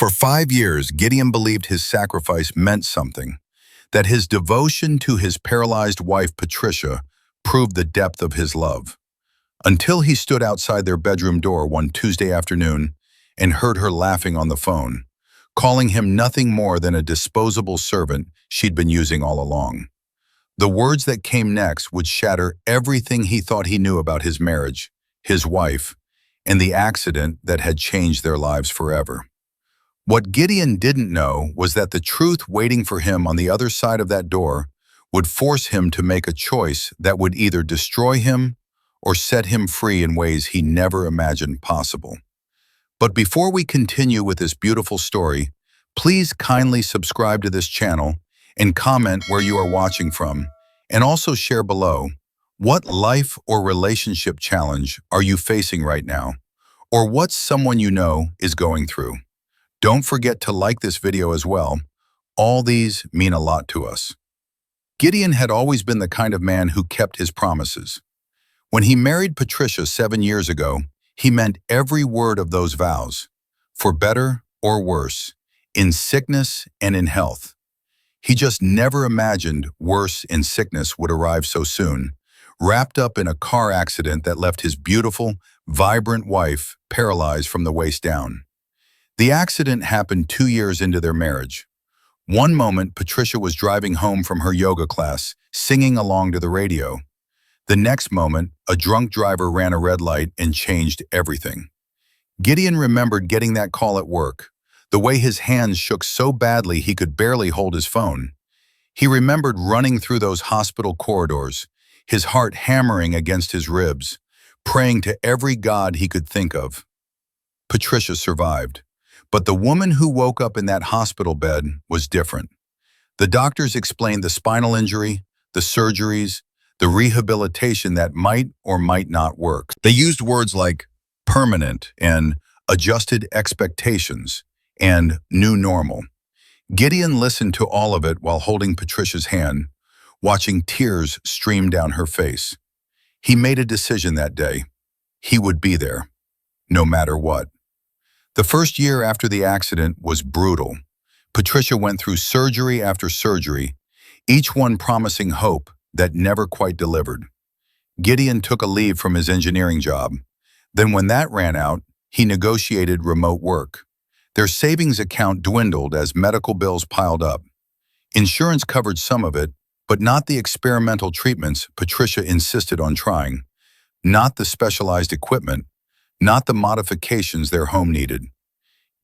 For 5 years, Gideon believed his sacrifice meant something, that his devotion to his paralyzed wife, Patricia, proved the depth of his love. Until he stood outside their bedroom door one Tuesday afternoon and heard her laughing on the phone, calling him nothing more than a disposable servant she'd been using all along. The words that came next would shatter everything he thought he knew about his marriage, his wife, and the accident that had changed their lives forever. What Gideon didn't know was that the truth waiting for him on the other side of that door would force him to make a choice that would either destroy him or set him free in ways he never imagined possible. But before we continue with this beautiful story, please kindly subscribe to this channel and comment where you are watching from, and also share below, what life or relationship challenge are you facing right now, or what someone you know is going through? Don't forget to like this video as well. All these mean a lot to us. Gideon had always been the kind of man who kept his promises. When he married Patricia 7 years ago, he meant every word of those vows, for better or worse, in sickness and in health. He just never imagined worse in sickness would arrive so soon, wrapped up in a car accident that left his beautiful, vibrant wife paralyzed from the waist down. The accident happened 2 years into their marriage. One moment, Patricia was driving home from her yoga class, singing along to the radio. The next moment, a drunk driver ran a red light and changed everything. Gideon remembered getting that call at work, the way his hands shook so badly he could barely hold his phone. He remembered running through those hospital corridors, his heart hammering against his ribs, praying to every god he could think of. Patricia survived, but the woman who woke up in that hospital bed was different. The doctors explained the spinal injury, the surgeries, the rehabilitation that might or might not work. They used words like permanent and adjusted expectations and new normal. Gideon listened to all of it while holding Patricia's hand, watching tears stream down her face. He made a decision that day. He would be there, no matter what. The first year after the accident was brutal. Patricia went through surgery after surgery, each one promising hope that never quite delivered. Gideon took a leave from his engineering job. Then when that ran out, he negotiated remote work. Their savings account dwindled as medical bills piled up. Insurance covered some of it, but not the experimental treatments Patricia insisted on trying, not the specialized equipment, not the modifications their home needed.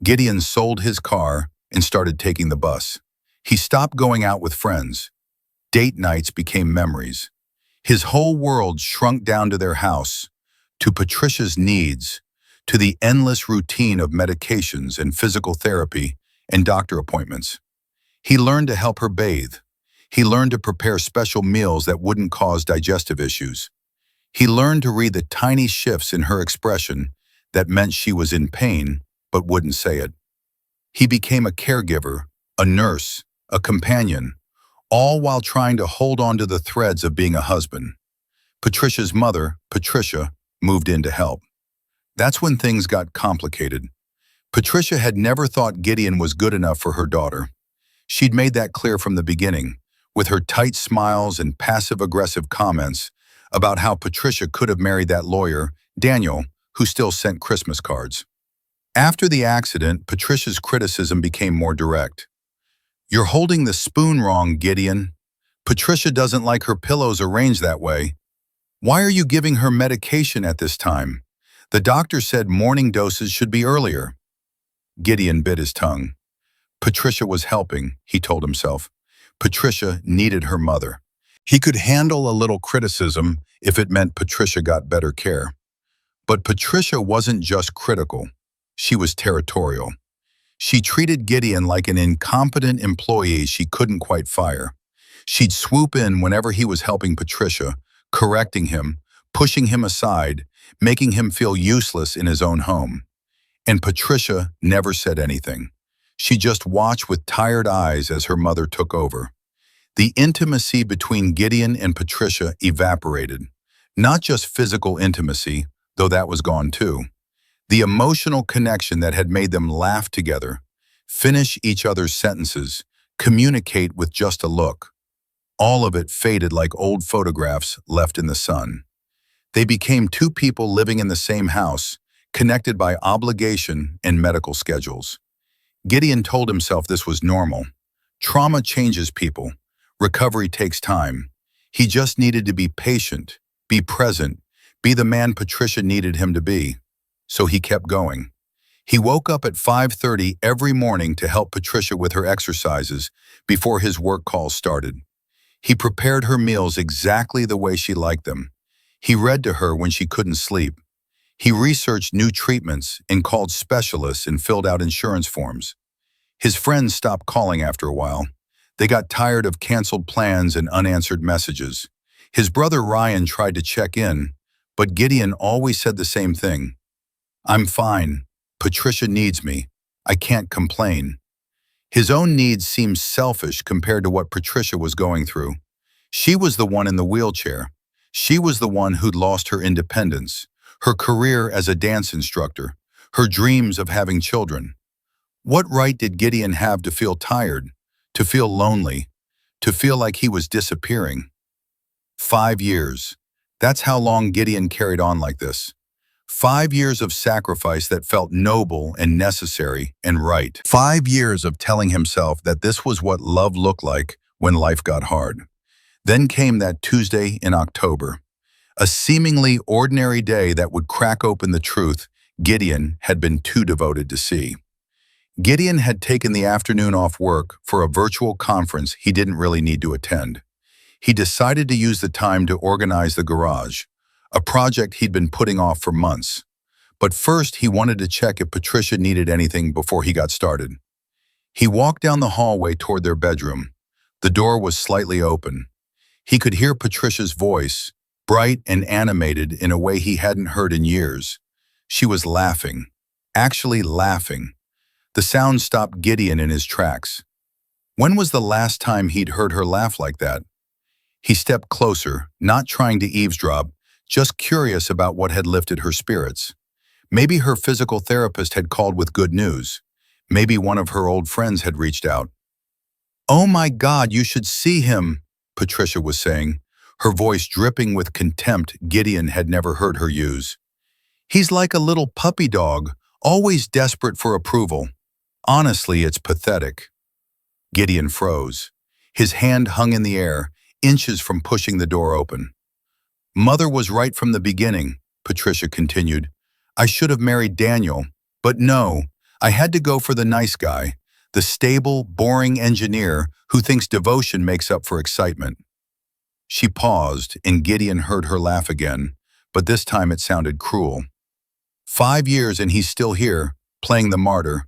Gideon sold his car and started taking the bus. He stopped going out with friends. Date nights became memories. His whole world shrunk down to their house, to Patricia's needs, to the endless routine of medications and physical therapy and doctor appointments. He learned to help her bathe. He learned to prepare special meals that wouldn't cause digestive issues. He learned to read the tiny shifts in her expression that meant she was in pain but wouldn't say it. He became a caregiver, a nurse, a companion, all while trying to hold on to the threads of being a husband. Patricia's mother, Patricia, moved in to help. That's when things got complicated. Patricia had never thought Gideon was good enough for her daughter. She'd made that clear from the beginning, with her tight smiles and passive-aggressive comments about how Patricia could have married that lawyer, Daniel, who still sent Christmas cards. After the accident, Patricia's criticism became more direct. "You're holding the spoon wrong, Gideon. Patricia doesn't like her pillows arranged that way. Why are you giving her medication at this time? The doctor said morning doses should be earlier." Gideon bit his tongue. Patricia was helping, he told himself. Patricia needed her mother. He could handle a little criticism if it meant Patricia got better care. But Patricia wasn't just critical. She was territorial. She treated Gideon like an incompetent employee she couldn't quite fire. She'd swoop in whenever he was helping Patricia, correcting him, pushing him aside, making him feel useless in his own home. And Patricia never said anything. She just watched with tired eyes as her mother took over. The intimacy between Gideon and Patricia evaporated. Not just physical intimacy, though that was gone too. The emotional connection that had made them laugh together, finish each other's sentences, communicate with just a look. All of it faded like old photographs left in the sun. They became two people living in the same house, connected by obligation and medical schedules. Gideon told himself this was normal. Trauma changes people. Recovery takes time. He just needed to be patient, be present, be the man Patricia needed him to be. So he kept going. He woke up at 5:30 every morning to help Patricia with her exercises before his work calls started. He prepared her meals exactly the way she liked them. He read to her when she couldn't sleep. He researched new treatments and called specialists and filled out insurance forms. His friends stopped calling after a while. They got tired of canceled plans and unanswered messages. His brother Ryan tried to check in, but Gideon always said the same thing. "I'm fine. Patricia needs me. I can't complain." His own needs seemed selfish compared to what Patricia was going through. She was the one in the wheelchair. She was the one who'd lost her independence, her career as a dance instructor, her dreams of having children. What right did Gideon have to feel tired, to feel lonely, to feel like he was disappearing? 5 years. That's how long Gideon carried on like this. 5 years of sacrifice that felt noble and necessary and right. 5 years of telling himself that this was what love looked like when life got hard. Then came that Tuesday in October, a seemingly ordinary day that would crack open the truth Gideon had been too devoted to see. Gideon had taken the afternoon off work for a virtual conference he didn't really need to attend. He decided to use the time to organize the garage, a project he'd been putting off for months. But first, he wanted to check if Patricia needed anything before he got started. He walked down the hallway toward their bedroom. The door was slightly open. He could hear Patricia's voice, bright and animated in a way he hadn't heard in years. She was laughing, actually laughing. The sound stopped Gideon in his tracks. When was the last time he'd heard her laugh like that? He stepped closer, not trying to eavesdrop, just curious about what had lifted her spirits. Maybe her physical therapist had called with good news. Maybe one of her old friends had reached out. "Oh my God, you should see him," Patricia was saying, her voice dripping with contempt Gideon had never heard her use. "He's like a little puppy dog, always desperate for approval. Honestly, it's pathetic." Gideon froze. His hand hung in the air, inches from pushing the door open. "Mother was right from the beginning," Patricia continued. "I should have married Daniel, but no, I had to go for the nice guy, the stable, boring engineer who thinks devotion makes up for excitement." She paused, and Gideon heard her laugh again, but this time it sounded cruel. 5 years and he's still here, playing the martyr.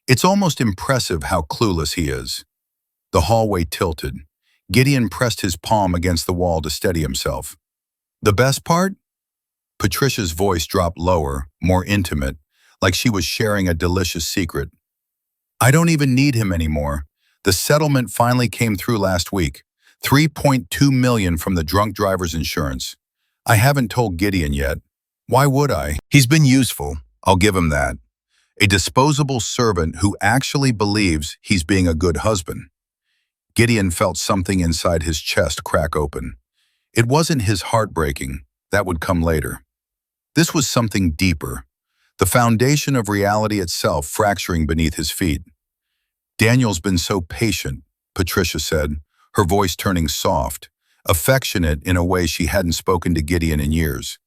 It's almost impressive how clueless he is. The hallway tilted. Gideon pressed his palm against the wall to steady himself. "The best part?" Patricia's voice dropped lower, more intimate, like she was sharing a delicious secret. "I don't even need him anymore. The settlement finally came through last week. 3.2 million from the drunk driver's insurance. I haven't told Gideon yet. Why would I? He's been useful, I'll give him that. A disposable servant who actually believes he's being a good husband." Gideon felt something inside his chest crack open. It wasn't his heart breaking. That would come later. This was something deeper. The foundation of reality itself fracturing beneath his feet. "Daniel's been so patient," Patricia said, her voice turning soft, affectionate in a way she hadn't spoken to Gideon in years.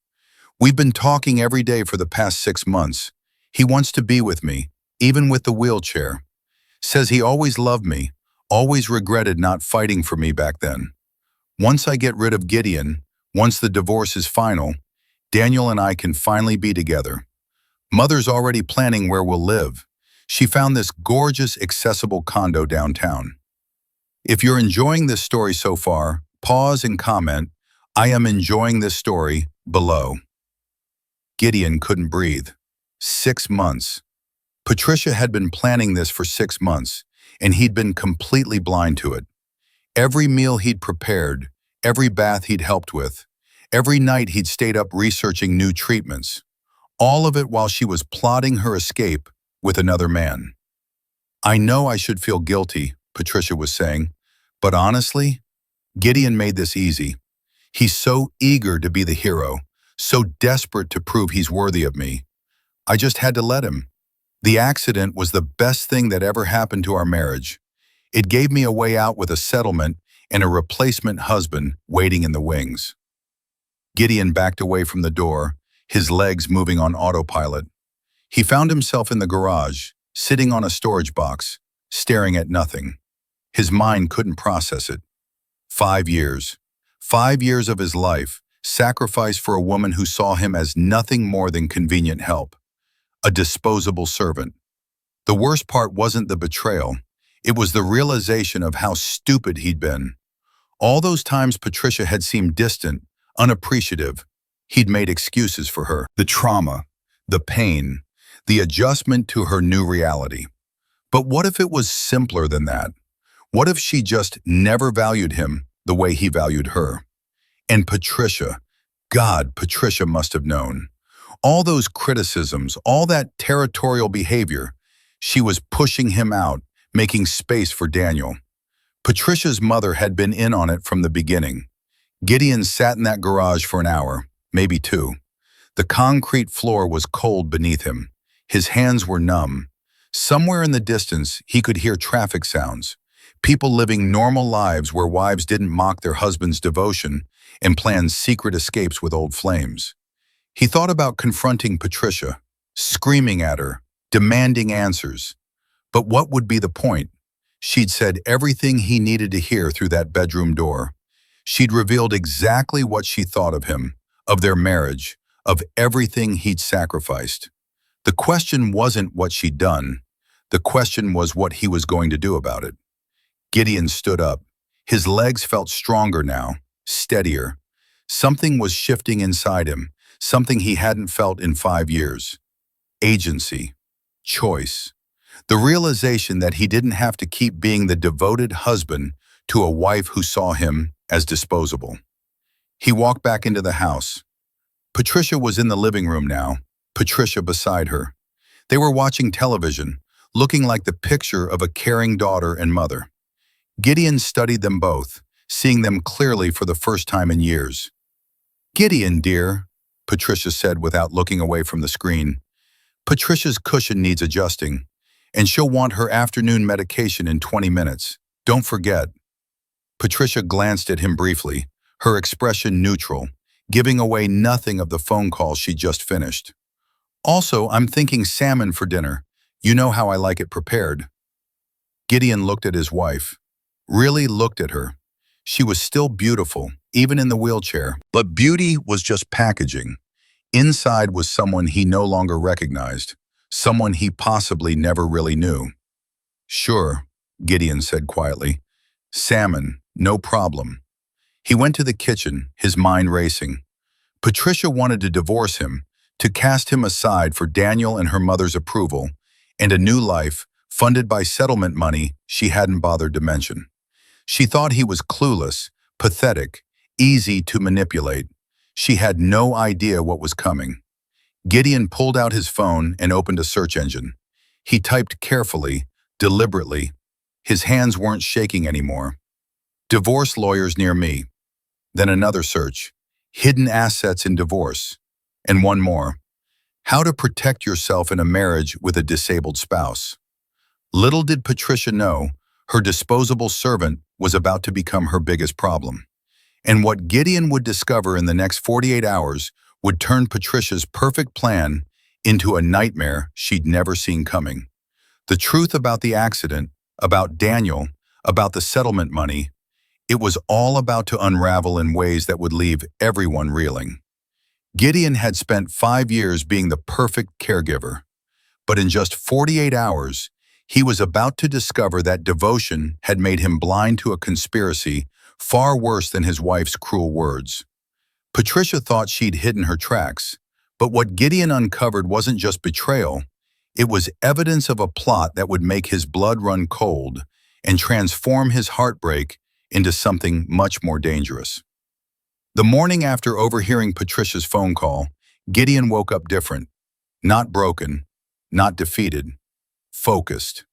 "We've been talking every day for the past 6 months. He wants to be with me, even with the wheelchair. Says he always loved me, always regretted not fighting for me back then. Once I get rid of Gideon, once the divorce is final, Daniel and I can finally be together. Mother's already planning where we'll live. She found this gorgeous, accessible condo downtown." If you're enjoying this story so far, pause and comment, "I am enjoying this story," below. Gideon couldn't breathe. 6 months. Patricia had been planning this for 6 months, and he'd been completely blind to it. Every meal he'd prepared, every bath he'd helped with, every night he'd stayed up researching new treatments, all of it while she was plotting her escape with another man. I know I should feel guilty, Patricia was saying, but honestly, Gideon made this easy. He's so eager to be the hero, so desperate to prove he's worthy of me. I just had to let him. The accident was the best thing that ever happened to our marriage. It gave me a way out with a settlement and a replacement husband waiting in the wings. Gideon backed away from the door, his legs moving on autopilot. He found himself in the garage, sitting on a storage box, staring at nothing. His mind couldn't process it. 5 years. 5 years of his life, sacrificed for a woman who saw him as nothing more than convenient help. A disposable servant. The worst part wasn't the betrayal. It was the realization of how stupid he'd been. All those times Patricia had seemed distant, unappreciative, he'd made excuses for her. The trauma, the pain, the adjustment to her new reality. But what if it was simpler than that? What if she just never valued him the way he valued her? And Patricia, God, Patricia must have known. All those criticisms, all that territorial behavior, she was pushing him out, making space for Daniel. Patricia's mother had been in on it from the beginning. Gideon sat in that garage for an hour, maybe 2. The concrete floor was cold beneath him. His hands were numb. Somewhere in the distance, he could hear traffic sounds. People living normal lives where wives didn't mock their husband's devotion and planned secret escapes with old flames. He thought about confronting Patricia, screaming at her, demanding answers. But what would be the point? She'd said everything he needed to hear through that bedroom door. She'd revealed exactly what she thought of him, of their marriage, of everything he'd sacrificed. The question wasn't what she'd done. The question was what he was going to do about it. Gideon stood up. His legs felt stronger now, steadier. Something was shifting inside him, something he hadn't felt in 5 years. Agency. Choice. The realization that he didn't have to keep being the devoted husband to a wife who saw him as disposable. He walked back into the house. Patricia was in the living room now, Patricia beside her. They were watching television, looking like the picture of a caring daughter and mother. Gideon studied them both, seeing them clearly for the first time in years. "Gideon, dear," Patricia said without looking away from the screen. "Patricia's cushion needs adjusting, and she'll want her afternoon medication in 20 minutes. Don't forget." Patricia glanced at him briefly, her expression neutral, giving away nothing of the phone call she just finished. "Also, I'm thinking salmon for dinner. You know how I like it prepared." Gideon looked at his wife, really looked at her. She was still beautiful, even in the wheelchair. But beauty was just packaging. Inside was someone he no longer recognized, someone he possibly never really knew. "Sure," Gideon said quietly. "Salmon, no problem." He went to the kitchen, his mind racing. Patricia wanted to divorce him, to cast him aside for Daniel and her mother's approval, and a new life, funded by settlement money she hadn't bothered to mention. She thought he was clueless, pathetic, easy to manipulate. She had no idea what was coming. Gideon pulled out his phone and opened a search engine. He typed carefully, deliberately. His hands weren't shaking anymore. "Divorce lawyers near me." Then another search. "Hidden assets in divorce." And one more. "How to protect yourself in a marriage with a disabled spouse." Little did Patricia know, her disposable servant was about to become her biggest problem. And what Gideon would discover in the next 48 hours would turn Patricia's perfect plan into a nightmare she'd never seen coming. The truth about the accident, about Daniel, about the settlement money, it was all about to unravel in ways that would leave everyone reeling. Gideon had spent 5 years being the perfect caregiver, but in just 48 hours, he was about to discover that devotion had made him blind to a conspiracy far worse than his wife's cruel words. Patricia thought she'd hidden her tracks, but what Gideon uncovered wasn't just betrayal, it was evidence of a plot that would make his blood run cold and transform his heartbreak into something much more dangerous. The morning after overhearing Patricia's phone call, Gideon woke up different, not broken, not defeated, focused.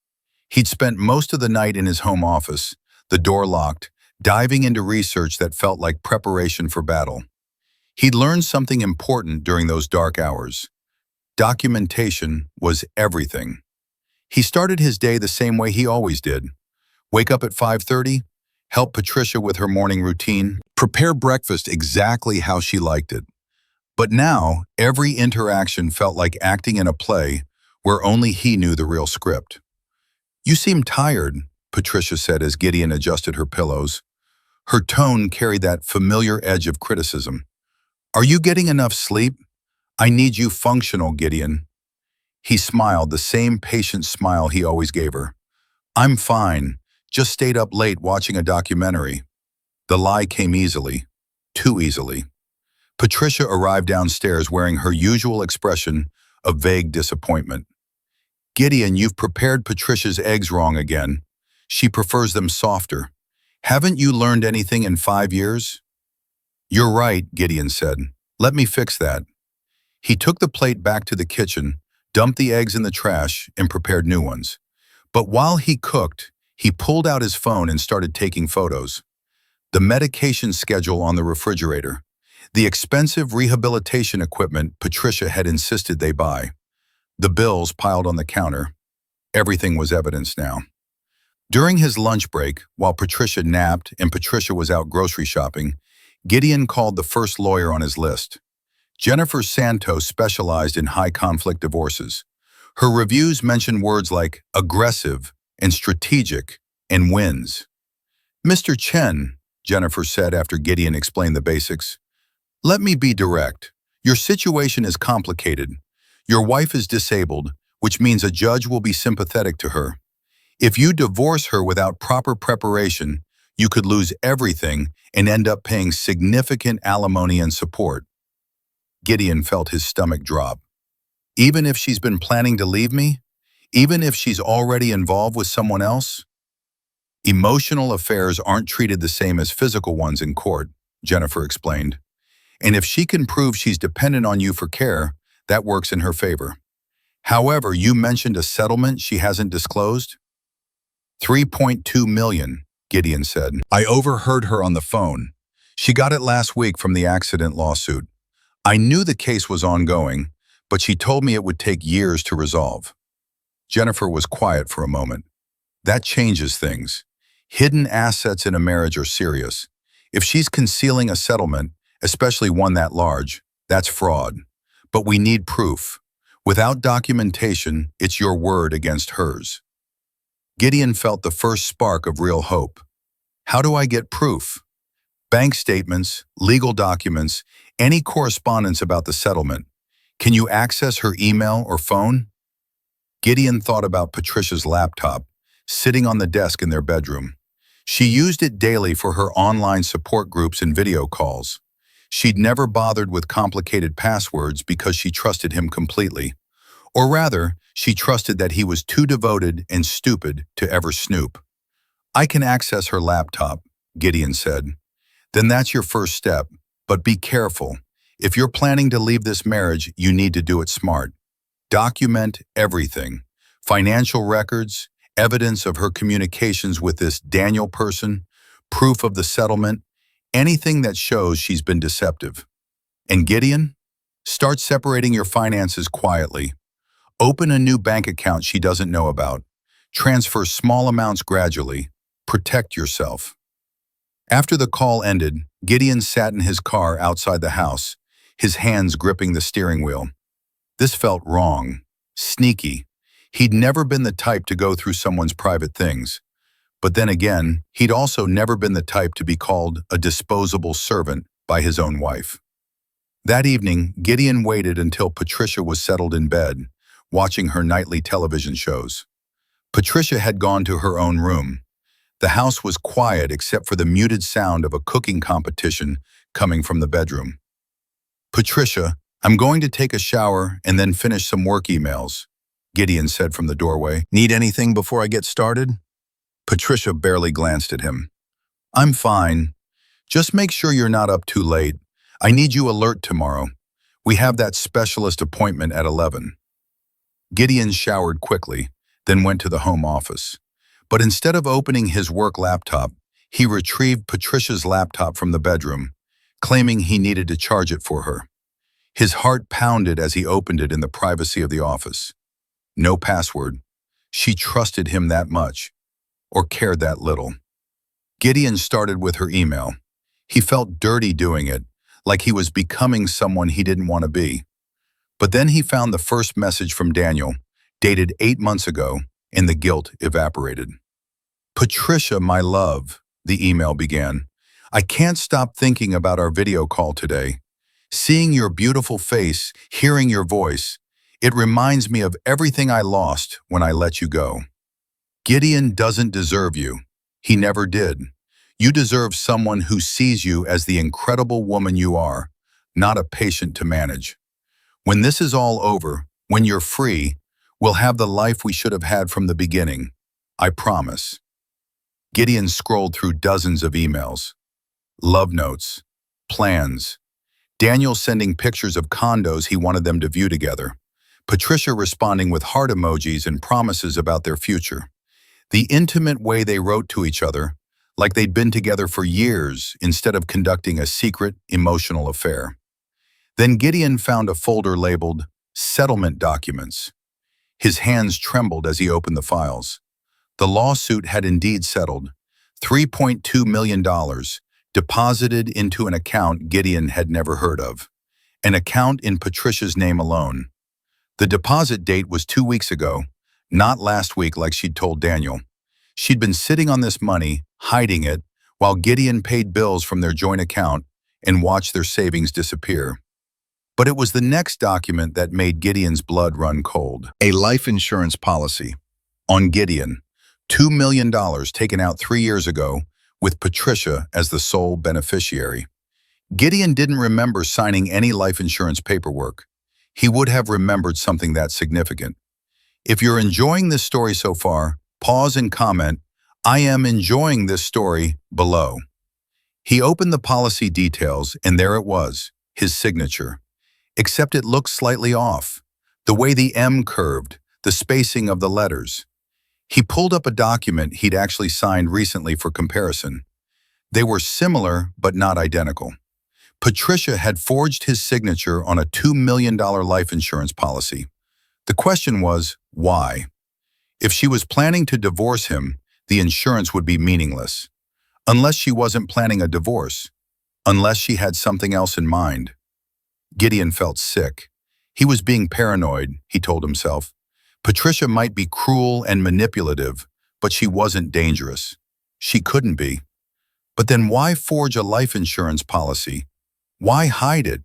He'd spent most of the night in his home office, the door locked, diving into research that felt like preparation for battle. He'd learned something important during those dark hours. Documentation was everything. He started his day the same way he always did. Wake up at 5:30, help Patricia with her morning routine, prepare breakfast exactly how she liked it. But now, every interaction felt like acting in a play where only he knew the real script. "You seem tired," Patricia said as Gideon adjusted her pillows. Her tone carried that familiar edge of criticism. "Are you getting enough sleep? I need you functional, Gideon." He smiled, the same patient smile he always gave her. "I'm fine, just stayed up late watching a documentary." The lie came easily, too easily. Patricia arrived downstairs wearing her usual expression of vague disappointment. "Gideon, you've prepared Patricia's eggs wrong again. She prefers them softer. Haven't you learned anything in 5 years?" "You're right," Gideon said. "Let me fix that." He took the plate back to the kitchen, dumped the eggs in the trash, and prepared new ones. But while he cooked, he pulled out his phone and started taking photos. The medication schedule on the refrigerator, the expensive rehabilitation equipment Patricia had insisted they buy, the bills piled on the counter. Everything was evidence now. During his lunch break, while Patricia napped and Patricia was out grocery shopping, Gideon called the first lawyer on his list. Jennifer Santos specialized in high-conflict divorces. Her reviews mentioned words like aggressive and strategic and wins. "Mr. Chen," Jennifer said after Gideon explained the basics, "let me be direct. Your situation is complicated. Your wife is disabled, which means a judge will be sympathetic to her. If you divorce her without proper preparation, you could lose everything and end up paying significant alimony and support." Gideon felt his stomach drop. Even if she's been planning to leave me? Even if she's already involved with someone else? "Emotional affairs aren't treated the same as physical ones in court," Jennifer explained. "And if she can prove she's dependent on you for care, that works in her favor. However, you mentioned a settlement she hasn't disclosed?" $3.2 million, Gideon said. "I overheard her on the phone. She got it last week from the accident lawsuit. I knew the case was ongoing, but she told me it would take years to resolve." Jennifer was quiet for a moment. That changes things. Hidden assets in a marriage are serious. If she's concealing a settlement, especially one that large, that's fraud. But we need proof. Without documentation, it's your word against hers. Gideon felt the first spark of real hope. "How do I get proof?" "Bank statements, legal documents, any correspondence about the settlement. Can you access her email or phone?" Gideon thought about Patricia's laptop, sitting on the desk in their bedroom. She used it daily for her online support groups and video calls. She'd never bothered with complicated passwords because she trusted him completely. Or rather, she trusted that he was too devoted and stupid to ever snoop. "I can access her laptop," Gideon said. "Then that's your first step, but be careful. If you're planning to leave this marriage, you need to do it smart. Document everything. Financial records, evidence of her communications with this Daniel person, proof of the settlement, anything that shows she's been deceptive. And Gideon, start separating your finances quietly. Open a new bank account she doesn't know about. Transfer small amounts gradually. Protect yourself." After the call ended, Gideon sat in his car outside the house, his hands gripping the steering wheel. This felt wrong, sneaky. He'd never been the type to go through someone's private things. But then again, he'd also never been the type to be called a disposable servant by his own wife. That evening, Gideon waited until Patricia was settled in bed, watching her nightly television shows. Patricia had gone to her own room. The house was quiet except for the muted sound of a cooking competition coming from the bedroom. "Patricia, I'm going to take a shower and then finish some work emails," Gideon said from the doorway. "Need anything before I get started?" Patricia barely glanced at him. "I'm fine. Just make sure you're not up too late. I need you alert tomorrow. We have that specialist appointment at 11. Gideon showered quickly, then went to the home office. But instead of opening his work laptop, he retrieved Patricia's laptop from the bedroom, claiming he needed to charge it for her. His heart pounded as he opened it in the privacy of the office. No password. She trusted him that much, or cared that little. Gideon started with her email. He felt dirty doing it, like he was becoming someone he didn't want to be. But then he found the first message from Daniel, dated 8 months ago, and the guilt evaporated. "Patricia, my love," the email began. "I can't stop thinking about our video call today. Seeing your beautiful face, hearing your voice, it reminds me of everything I lost when I let you go. Gideon doesn't deserve you. He never did. You deserve someone who sees you as the incredible woman you are, not a patient to manage. When this is all over, when you're free, we'll have the life we should have had from the beginning. I promise." Gideon scrolled through dozens of emails. Love notes, plans, Daniel sending pictures of condos he wanted them to view together, Patricia responding with heart emojis and promises about their future. The intimate way they wrote to each other, like they'd been together for years instead of conducting a secret, emotional affair. Then Gideon found a folder labeled Settlement Documents. His hands trembled as he opened the files. The lawsuit had indeed settled. $3.2 million, deposited into an account Gideon had never heard of. An account in Patricia's name alone. The deposit date was 2 weeks ago, not last week like she'd told Daniel. She'd been sitting on this money, hiding it, while Gideon paid bills from their joint account and watched their savings disappear. But it was the next document that made Gideon's blood run cold. A life insurance policy. On Gideon, $2 million taken out 3 years ago, with Patricia as the sole beneficiary. Gideon didn't remember signing any life insurance paperwork. He would have remembered something that significant. If you're enjoying this story so far, pause and comment, "I am enjoying this story," below. He opened the policy details, and there it was, his signature. Except it looked slightly off. The way the M curved, the spacing of the letters. He pulled up a document he'd actually signed recently for comparison. They were similar, but not identical. Patricia had forged his signature on a $2 million life insurance policy. The question was, why? If she was planning to divorce him, the insurance would be meaningless. Unless she wasn't planning a divorce. Unless she had something else in mind. Gideon felt sick. He was being paranoid, he told himself. Patricia might be cruel and manipulative, but she wasn't dangerous. She couldn't be. But then why forge a life insurance policy? Why hide it?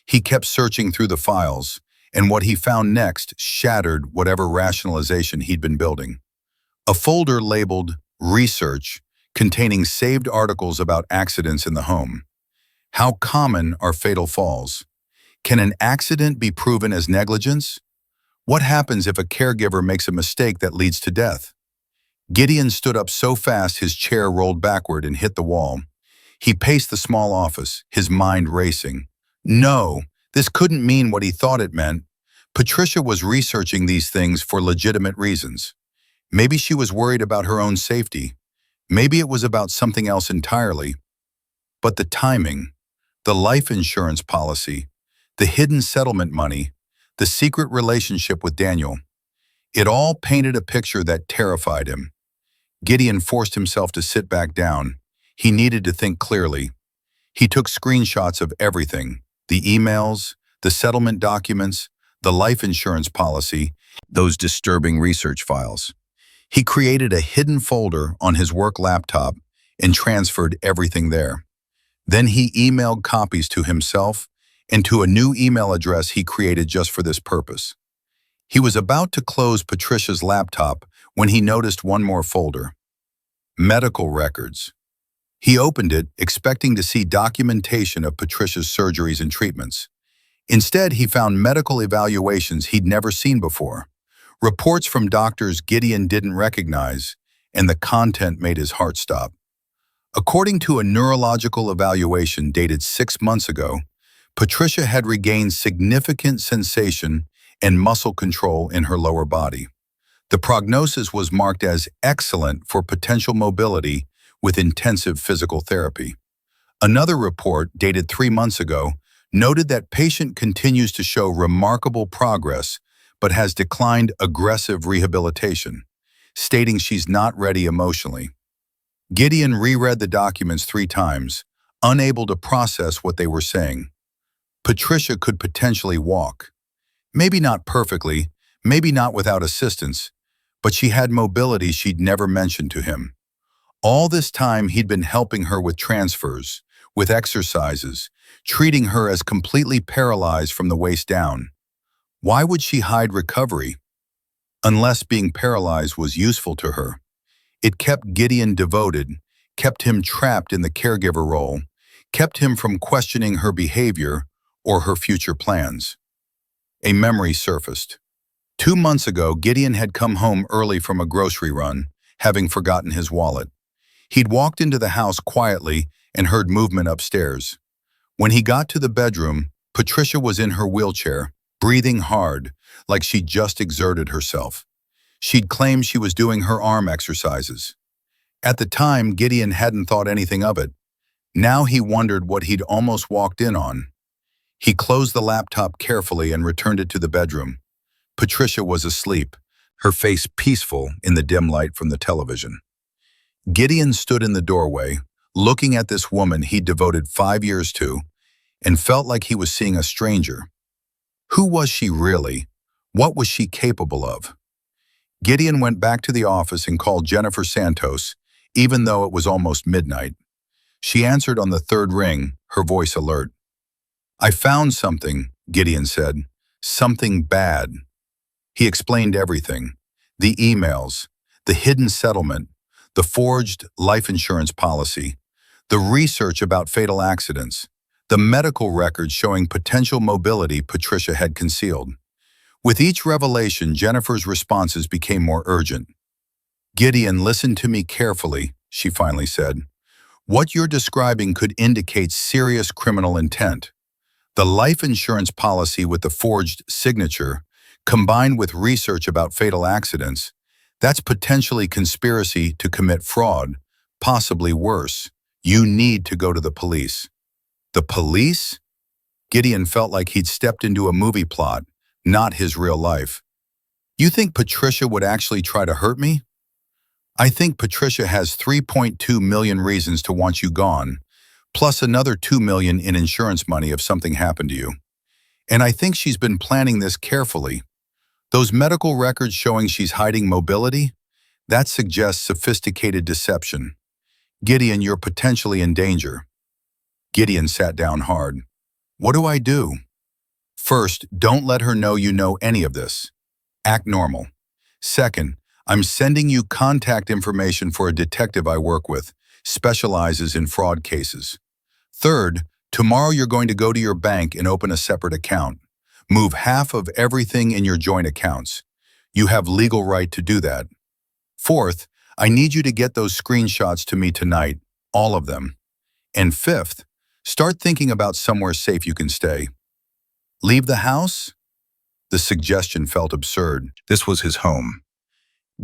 He kept searching through the files, and what he found next shattered whatever rationalization he'd been building. A folder labeled Research, containing saved articles about accidents in the home. How common are fatal falls? Can an accident be proven as negligence? What happens if a caregiver makes a mistake that leads to death? Gideon stood up so fast his chair rolled backward and hit the wall. He paced the small office, his mind racing. No, this couldn't mean what he thought it meant. Patricia was researching these things for legitimate reasons. Maybe she was worried about her own safety. Maybe it was about something else entirely. But the timing, the life insurance policy, the hidden settlement money, the secret relationship with Daniel, it all painted a picture that terrified him. Gideon forced himself to sit back down. He needed to think clearly. He took screenshots of everything, the emails, the settlement documents, the life insurance policy, those disturbing research files. He created a hidden folder on his work laptop and transferred everything there. Then he emailed copies to himself and to a new email address he created just for this purpose. He was about to close Patricia's laptop when he noticed one more folder. Medical records. He opened it, expecting to see documentation of Patricia's surgeries and treatments. Instead, he found medical evaluations he'd never seen before, reports from doctors Gideon didn't recognize, and the content made his heart stop. According to a neurological evaluation dated 6 months ago, Patricia had regained significant sensation and muscle control in her lower body. The prognosis was marked as excellent for potential mobility with intensive physical therapy. Another report, dated 3 months ago, noted that patient continues to show remarkable progress but has declined aggressive rehabilitation, stating she's not ready emotionally. Gideon reread the documents 3 times, unable to process what they were saying. Patricia could potentially walk. Maybe not perfectly, maybe not without assistance, but she had mobility she'd never mentioned to him. All this time he'd been helping her with transfers, with exercises, treating her as completely paralyzed from the waist down. Why would she hide recovery? Unless being paralyzed was useful to her. It kept Gideon devoted, kept him trapped in the caregiver role, kept him from questioning her behavior or her future plans. A memory surfaced. 2 months ago, Gideon had come home early from a grocery run, having forgotten his wallet. He'd walked into the house quietly and heard movement upstairs. When he got to the bedroom, Patricia was in her wheelchair, breathing hard, like she'd just exerted herself. She'd claimed she was doing her arm exercises. At the time, Gideon hadn't thought anything of it. Now he wondered what he'd almost walked in on. He closed the laptop carefully and returned it to the bedroom. Patricia was asleep, her face peaceful in the dim light from the television. Gideon stood in the doorway, looking at this woman he'd devoted 5 years to, and felt like he was seeing a stranger. Who was she really? What was she capable of? Gideon went back to the office and called Jennifer Santos, even though it was almost midnight. She answered on the 3rd ring, her voice alert. "I found something," Gideon said. "Something bad." He explained everything. The emails, the hidden settlement, the forged life insurance policy, the research about fatal accidents, the medical records showing potential mobility Patricia had concealed. With each revelation, Jennifer's responses became more urgent. "Gideon, listen to me carefully," she finally said. "What you're describing could indicate serious criminal intent. The life insurance policy with the forged signature, combined with research about fatal accidents, that's potentially conspiracy to commit fraud, possibly worse. You need to go to the police." The police? Gideon felt like he'd stepped into a movie plot, not his real life. "You think Patricia would actually try to hurt me?" "I think Patricia has 3.2 million reasons to want you gone, plus another 2 million in insurance money if something happened to you. And I think she's been planning this carefully. Those medical records showing she's hiding mobility, that suggests sophisticated deception. Gideon, you're potentially in danger." Gideon sat down hard. "What do I do?" "First, don't let her know you know any of this. Act normal. Second, I'm sending you contact information for a detective I work with, specializes in fraud cases. Third, tomorrow you're going to go to your bank and open a separate account. Move half of everything in your joint accounts. You have legal right to do that. Fourth, I need you to get those screenshots to me tonight, all of them. And fifth, start thinking about somewhere safe you can stay." Leave the house? The suggestion felt absurd. This was his home.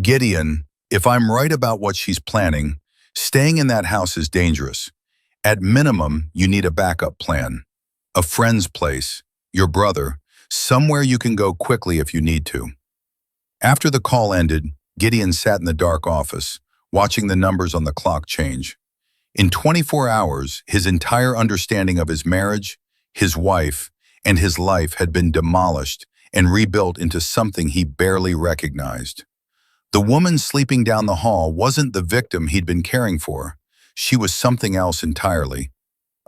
"Gideon, if I'm right about what she's planning, staying in that house is dangerous. At minimum, you need a backup plan. A friend's place, your brother, somewhere you can go quickly if you need to." After the call ended, Gideon sat in the dark office, watching the numbers on the clock change. In 24 hours, his entire understanding of his marriage, his wife, and his life had been demolished and rebuilt into something he barely recognized. The woman sleeping down the hall wasn't the victim he'd been caring for. She was something else entirely.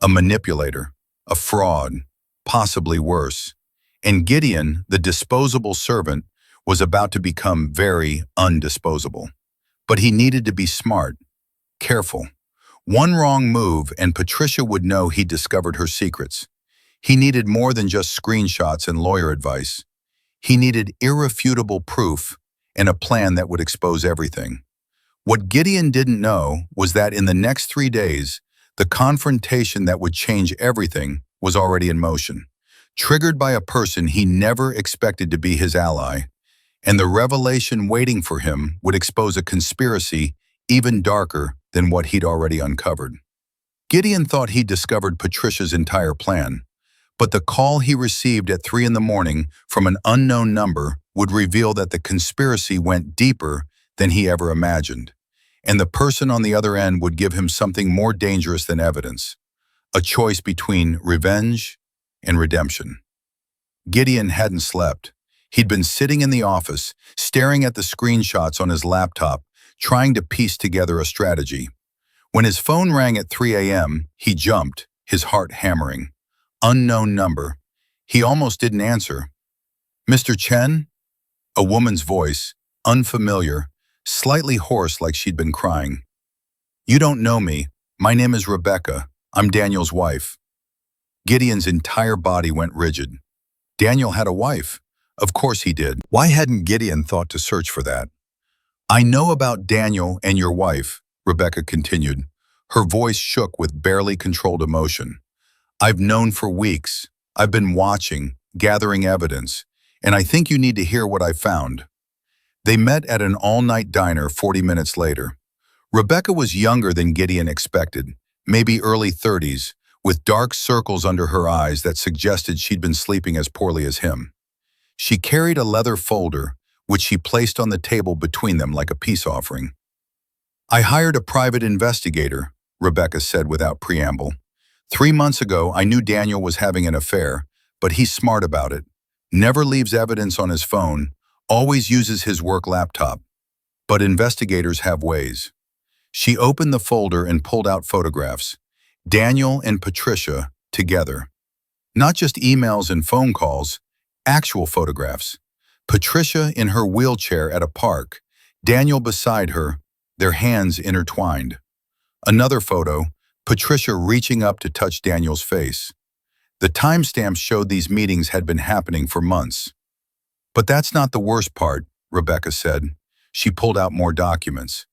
A manipulator, a fraud, possibly worse. And Gideon, the disposable servant, was about to become very undisposable. But he needed to be smart, careful. One wrong move and Patricia would know he discovered her secrets. He needed more than just screenshots and lawyer advice. He needed irrefutable proof and a plan that would expose everything. What Gideon didn't know was that in the next 3 days, the confrontation that would change everything was already in motion, triggered by a person he never expected to be his ally. and the revelation waiting for him would expose a conspiracy even darker than what he'd already uncovered. Gideon thought he'd discovered Patricia's entire plan, but the call he received at 3 in the morning from an unknown number would reveal that the conspiracy went deeper than he ever imagined, and the person on the other end would give him something more dangerous than evidence, a choice between revenge and redemption. Gideon hadn't slept. He'd been sitting in the office, staring at the screenshots on his laptop, trying to piece together a strategy. When his phone rang at 3 a.m., he jumped, his heart hammering. Unknown number. He almost didn't answer. "Mr. Chen?" A woman's voice, unfamiliar, slightly hoarse like she'd been crying. "You don't know me. My name is Rebecca. I'm Daniel's wife." Gideon's entire body went rigid. Daniel had a wife. Of course he did. Why hadn't Gideon thought to search for that? "I know about Daniel and your wife," Rebecca continued. Her voice shook with barely controlled emotion. "I've known for weeks. I've been watching, gathering evidence, and I think you need to hear what I found." They met at an all-night diner 40 minutes later. Rebecca was younger than Gideon expected, maybe early 30s, with dark circles under her eyes that suggested she'd been sleeping as poorly as him. She carried a leather folder, which she placed on the table between them like a peace offering. "I hired a private investigator," Rebecca said without preamble. 3 months ago, I knew Daniel was having an affair, but he's smart about it. Never leaves evidence on his phone, always uses his work laptop. But investigators have ways." She opened the folder and pulled out photographs. Daniel and Patricia together. Not just emails and phone calls, actual photographs. Patricia in her wheelchair at a park, Daniel beside her, their hands intertwined. Another photo, Patricia reaching up to touch Daniel's face. The timestamps showed these meetings had been happening for months. "But that's not the worst part," Rebecca said. She pulled out more documents.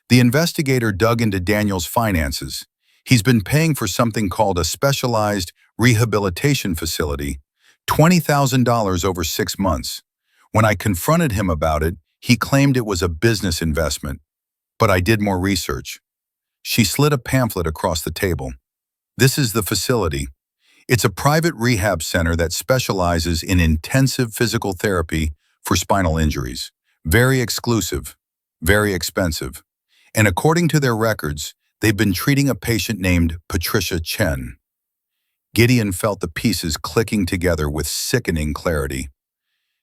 The investigator dug into Daniel's finances. He's been paying for something called a specialized rehabilitation facility, $20,000 over 6 months. When I confronted him about it, he claimed it was a business investment. But I did more research. She slid a pamphlet across the table. "This is the facility. It's a private rehab center that specializes in intensive physical therapy for spinal injuries. Very exclusive, very expensive. And according to their records, they've been treating a patient named Patricia Chen." Gideon felt the pieces clicking together with sickening clarity.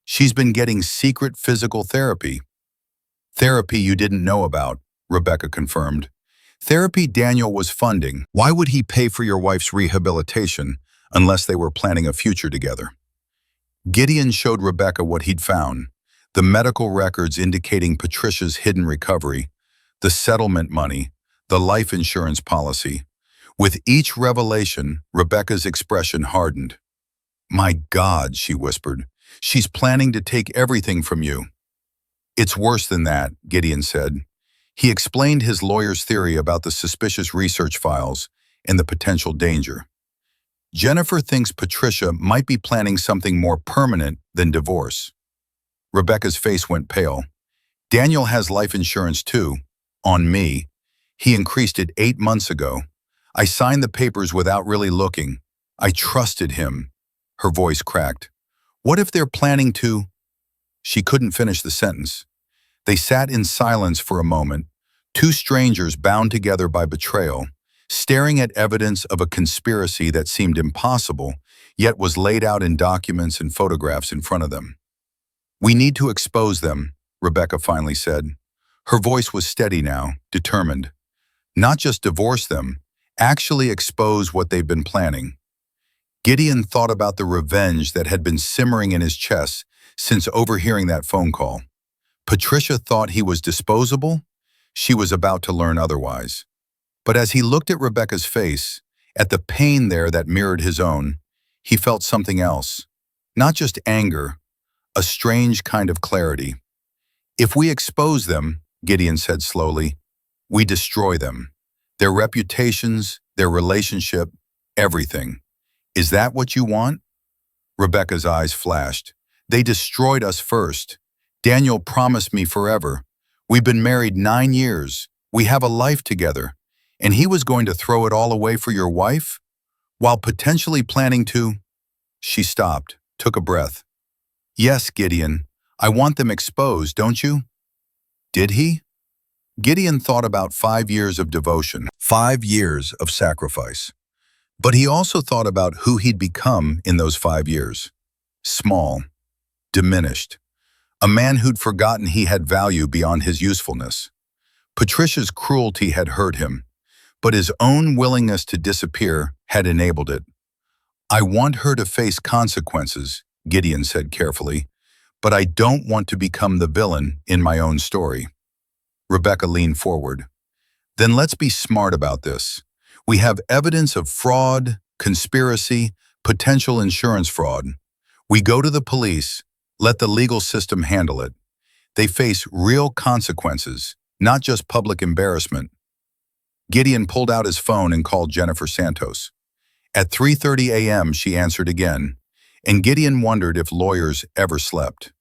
"She's been getting secret physical therapy." "Therapy you didn't know about," Rebecca confirmed. "Therapy Daniel was funding. Why would he pay for your wife's rehabilitation unless they were planning a future together?" Gideon showed Rebecca what he'd found, the medical records indicating Patricia's hidden recovery, the settlement money, the life insurance policy. With each revelation, Rebecca's expression hardened. "My God," she whispered, "she's planning to take everything from you." "It's worse than that," Gideon said. He explained his lawyer's theory about the suspicious research files and the potential danger. "Jennifer thinks Patricia might be planning something more permanent than divorce." Rebecca's face went pale. "Daniel has life insurance too, on me. He increased it 8 months ago. I signed the papers without really looking. I trusted him." Her voice cracked. "What if they're planning to—" She couldn't finish the sentence. They sat in silence for a moment, two strangers bound together by betrayal, staring at evidence of a conspiracy that seemed impossible, yet was laid out in documents and photographs in front of them. "We need to expose them," Rebecca finally said. Her voice was steady now, determined. "Not just divorce them, actually expose what they've been planning." Gideon thought about the revenge that had been simmering in his chest since overhearing that phone call. Patricia thought he was disposable. She was about to learn otherwise. But as he looked at Rebecca's face, at the pain there that mirrored his own, he felt something else. Not just anger, a strange kind of clarity. "If we expose them," Gideon said slowly, "we destroy them. Their reputations, their relationship, everything. Is that what you want?" Rebecca's eyes flashed. "They destroyed us first. Daniel promised me forever. We've been married 9 years. We have a life together. And he was going to throw it all away for your wife? While potentially planning to—" She stopped, took a breath. "Yes, Gideon. I want them exposed, don't you?" Did he? Gideon thought about 5 years of devotion, 5 years of sacrifice. But he also thought about who he'd become in those 5 years. Small, diminished. A man who'd forgotten he had value beyond his usefulness. Patricia's cruelty had hurt him, but his own willingness to disappear had enabled it. "I want her to face consequences," Gideon said carefully, "but I don't want to become the villain in my own story." Rebecca leaned forward. "Then let's be smart about this. We have evidence of fraud, conspiracy, potential insurance fraud. We go to the police, let the legal system handle it. They face real consequences, not just public embarrassment." Gideon pulled out his phone and called Jennifer Santos. At 3:30 a.m. she answered again, and Gideon wondered if lawyers ever slept.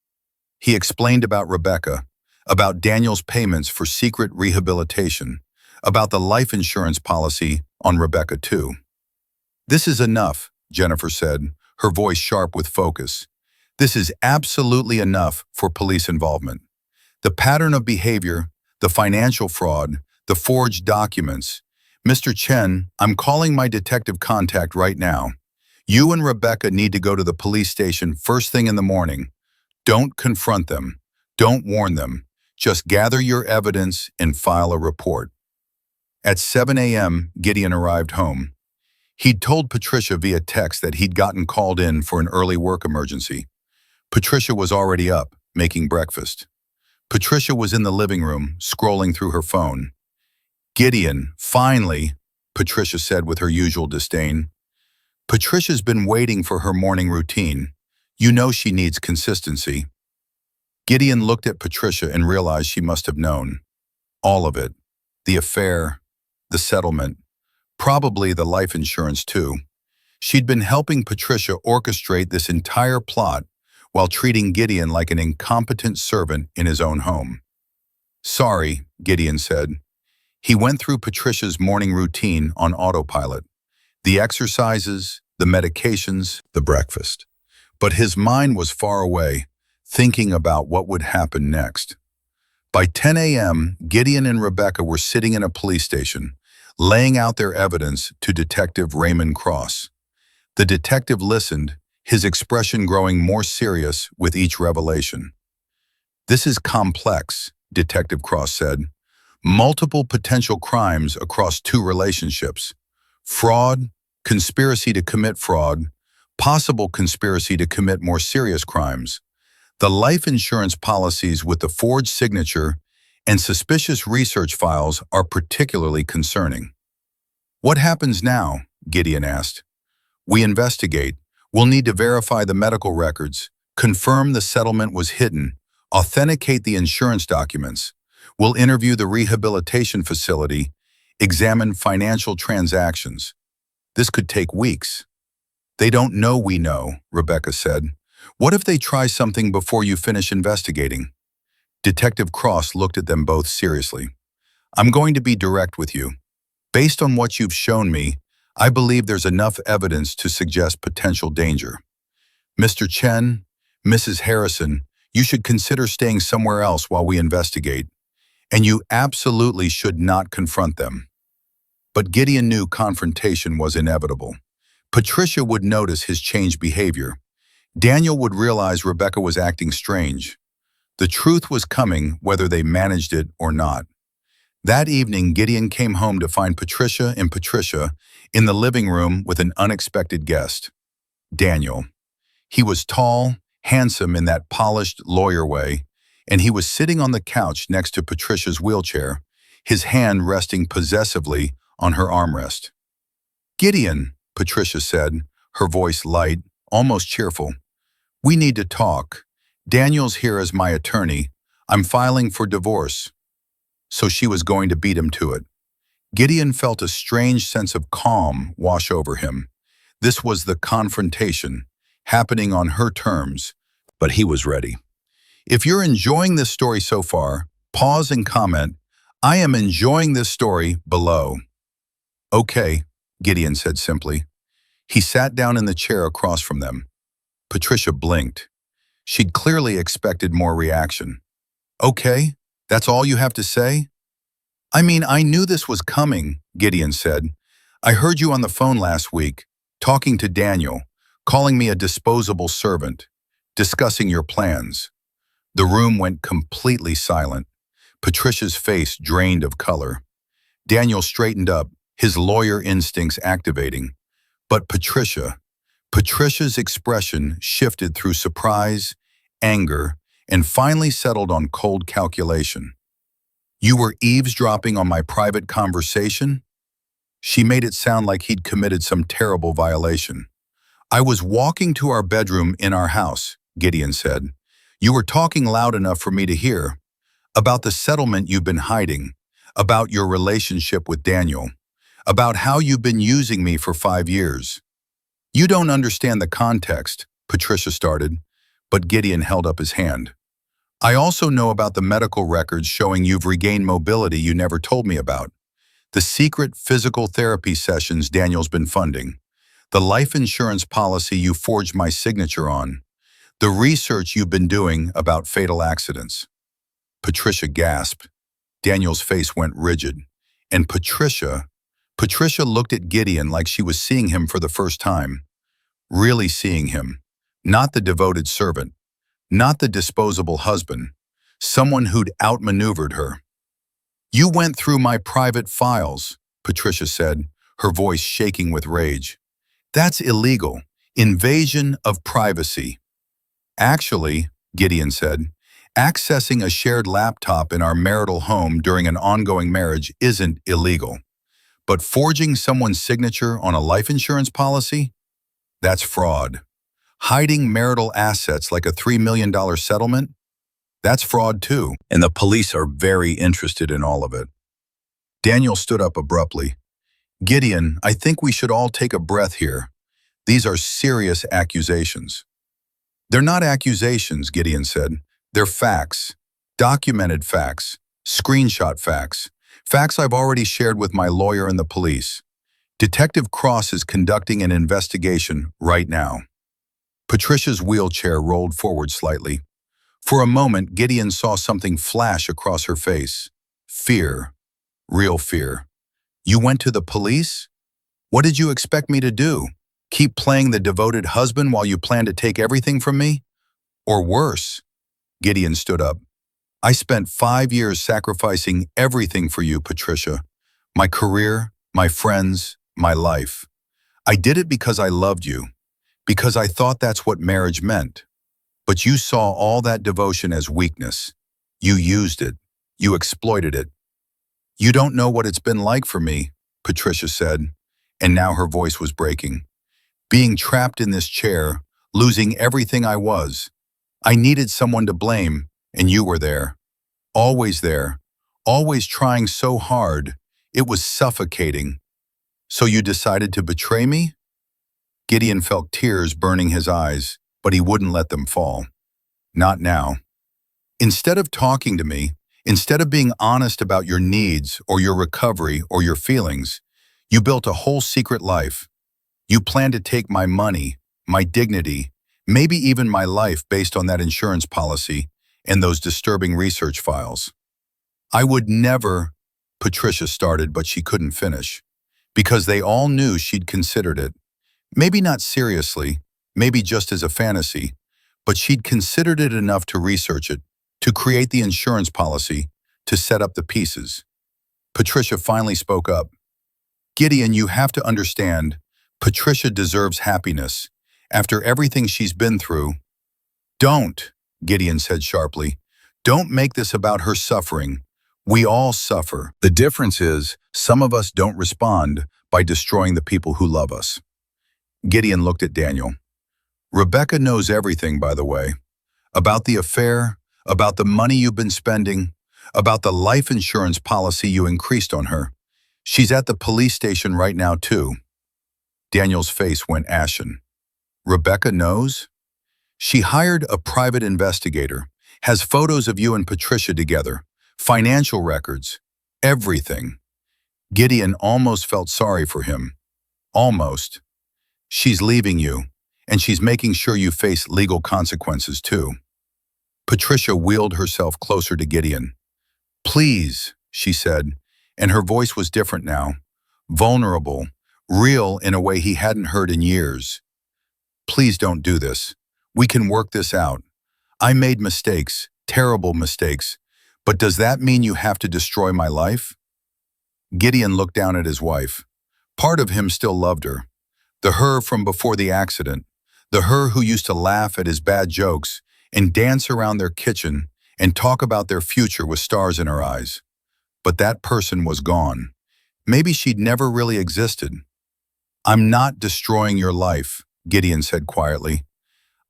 He explained about Rebecca, about Daniel's payments for secret rehabilitation, about the life insurance policy on Rebecca too. "This is enough," Jennifer said, her voice sharp with focus. "This is absolutely enough for police involvement. The pattern of behavior, the financial fraud, the forged documents. Mr. Chen, I'm calling my detective contact right now. You and Rebecca need to go to the police station first thing in the morning. Don't confront them. Don't warn them. Just gather your evidence and file a report." At 7 a.m., Gideon arrived home. He'd told Patricia via text that he'd gotten called in for an early work emergency. Patricia was already up, making breakfast. Patricia was in the living room, scrolling through her phone. "Gideon, finally," Patricia said with her usual disdain. "Patricia's been waiting for her morning routine. You know she needs consistency." Gideon looked at Patricia and realized she must have known. All of it. The affair, the settlement, probably the life insurance too. She'd been helping Patricia orchestrate this entire plot while treating Gideon like an incompetent servant in his own home. "Sorry," Gideon said. He went through Patricia's morning routine on autopilot. The exercises, the medications, the breakfast. But his mind was far away, thinking about what would happen next. By 10 a.m., Gideon and Rebecca were sitting in a police station, laying out their evidence to Detective Raymond Cross. The detective listened, his expression growing more serious with each revelation. "This is complex," Detective Cross said. "Multiple potential crimes across 2 relationships. Fraud, conspiracy to commit fraud, possible conspiracy to commit more serious crimes. The life insurance policies with the forged signature and suspicious research files are particularly concerning." "What happens now?" Gideon asked. "We investigate. We'll need to verify the medical records, confirm the settlement was hidden, authenticate the insurance documents. We'll interview the rehabilitation facility, examine financial transactions. This could take weeks." "They don't know we know," Rebecca said. "What if they try something before you finish investigating?" Detective Cross looked at them both seriously. "I'm going to be direct with you. Based on what you've shown me, I believe there's enough evidence to suggest potential danger. Mr. Chen, Mrs. Harrison, you should consider staying somewhere else while we investigate. And you absolutely should not confront them." But Gideon knew confrontation was inevitable. Patricia would notice his changed behavior. Daniel would realize Rebecca was acting strange. The truth was coming whether they managed it or not. That evening, Gideon came home to find Patricia in the living room with an unexpected guest. Daniel. He was tall, handsome in that polished lawyer way, and he was sitting on the couch next to Patricia's wheelchair, his hand resting possessively on her armrest. "Gideon," Patricia said, her voice light, almost cheerful. "We need to talk. Daniel's here as my attorney. I'm filing for divorce." So she was going to beat him to it. Gideon felt a strange sense of calm wash over him. This was the confrontation, happening on her terms, but he was ready. If you're enjoying this story so far, pause and comment, "I am enjoying this story," below. "Okay," Gideon said simply. He sat down in the chair across from them. Patricia blinked. She'd clearly expected more reaction. "Okay, that's all you have to say?" "I mean, I knew this was coming," Gideon said. "I heard you on the phone last week, talking to Daniel, calling me a disposable servant, discussing your plans." The room went completely silent. Patricia's face drained of color. Daniel straightened up, his lawyer instincts activating. But Patricia's expression shifted through surprise, anger, and finally settled on cold calculation. "You were eavesdropping on my private conversation?" She made it sound like he'd committed some terrible violation. "I was walking to our bedroom in our house," Gideon said. "You were talking loud enough for me to hear. About the settlement you've been hiding, about your relationship with Daniel, about how you've been using me for 5 years. You don't understand the context," Patricia started, but Gideon held up his hand. "I also know about the medical records showing you've regained mobility you never told me about. The secret physical therapy sessions Daniel's been funding. The life insurance policy you forged my signature on. The research you've been doing about fatal accidents." Patricia gasped. Daniel's face went rigid. And Patricia looked at Gideon like she was seeing him for the first time. Really seeing him. Not the devoted servant. Not the disposable husband. Someone who'd outmaneuvered her. "You went through my private files," Patricia said, her voice shaking with rage. "That's illegal. Invasion of privacy." "Actually," Gideon said, "accessing a shared laptop in our marital home during an ongoing marriage isn't illegal. But forging someone's signature on a life insurance policy? That's fraud. Hiding marital assets like a $3 million settlement? That's fraud too. And the police are very interested in all of it." Daniel stood up abruptly. "Gideon, I think we should all take a breath here. These are serious accusations." "They're not accusations," Gideon said. "They're facts. Documented facts. Screenshot facts. Facts I've already shared with my lawyer and the police. Detective Cross is conducting an investigation right now." Patricia's wheelchair rolled forward slightly. For a moment, Gideon saw something flash across her face. Fear. Real fear. "You went to the police? What did you expect me to do? Keep playing the devoted husband while you plan to take everything from me? Or worse?" Gideon stood up. "I spent 5 years sacrificing everything for you, Patricia. My career, my friends, my life. I did it because I loved you, because I thought that's what marriage meant. But you saw all that devotion as weakness. You used it. You exploited it. You don't know what it's been like for me," Patricia said, and now her voice was breaking. "Being trapped in this chair, losing everything I was. I needed someone to blame, and you were there. There. Always trying so hard. It was suffocating. So you decided to betray me?" Gideon felt tears burning his eyes, but he wouldn't let them fall. "Not now. Instead of talking to me, instead of being honest about your needs or your recovery or your feelings, you built a whole secret life. You planned to take my money, my dignity, maybe even my life based on that insurance policy and those disturbing research files." "I would never," Patricia started, but she couldn't finish, because they all knew she'd considered it. Maybe not seriously, maybe just as a fantasy, but she'd considered it enough to research it, to create the insurance policy, to set up the pieces. Patricia finally spoke up. "Gideon, you have to understand, Patricia deserves happiness. After everything she's been through." "Don't," Gideon said sharply. "Don't make this about her suffering. We all suffer. The difference is, some of us don't respond by destroying the people who love us." Gideon looked at Daniel. "Rebecca knows everything, by the way. About the affair, about the money you've been spending, about the life insurance policy you increased on her. She's at the police station right now, too." Daniel's face went ashen. "Rebecca knows?" "She hired a private investigator, Has photos of you and Patricia together, financial records, everything. Gideon almost felt sorry for him. Almost. She's leaving you, and she's making sure you face legal consequences too. Patricia wheeled herself closer to Gideon. Please, she said, and her voice was different now. Vulnerable, real in a way he hadn't heard in years. Please don't do this. We can work this out. I made mistakes, terrible mistakes, but does that mean you have to destroy my life? Gideon looked down at his wife. Part of him still loved her. The her from before the accident, the her who used to laugh at his bad jokes and dance around their kitchen and talk about their future with stars in her eyes. But that person was gone. Maybe she'd never really existed. I'm not destroying your life, Gideon said quietly.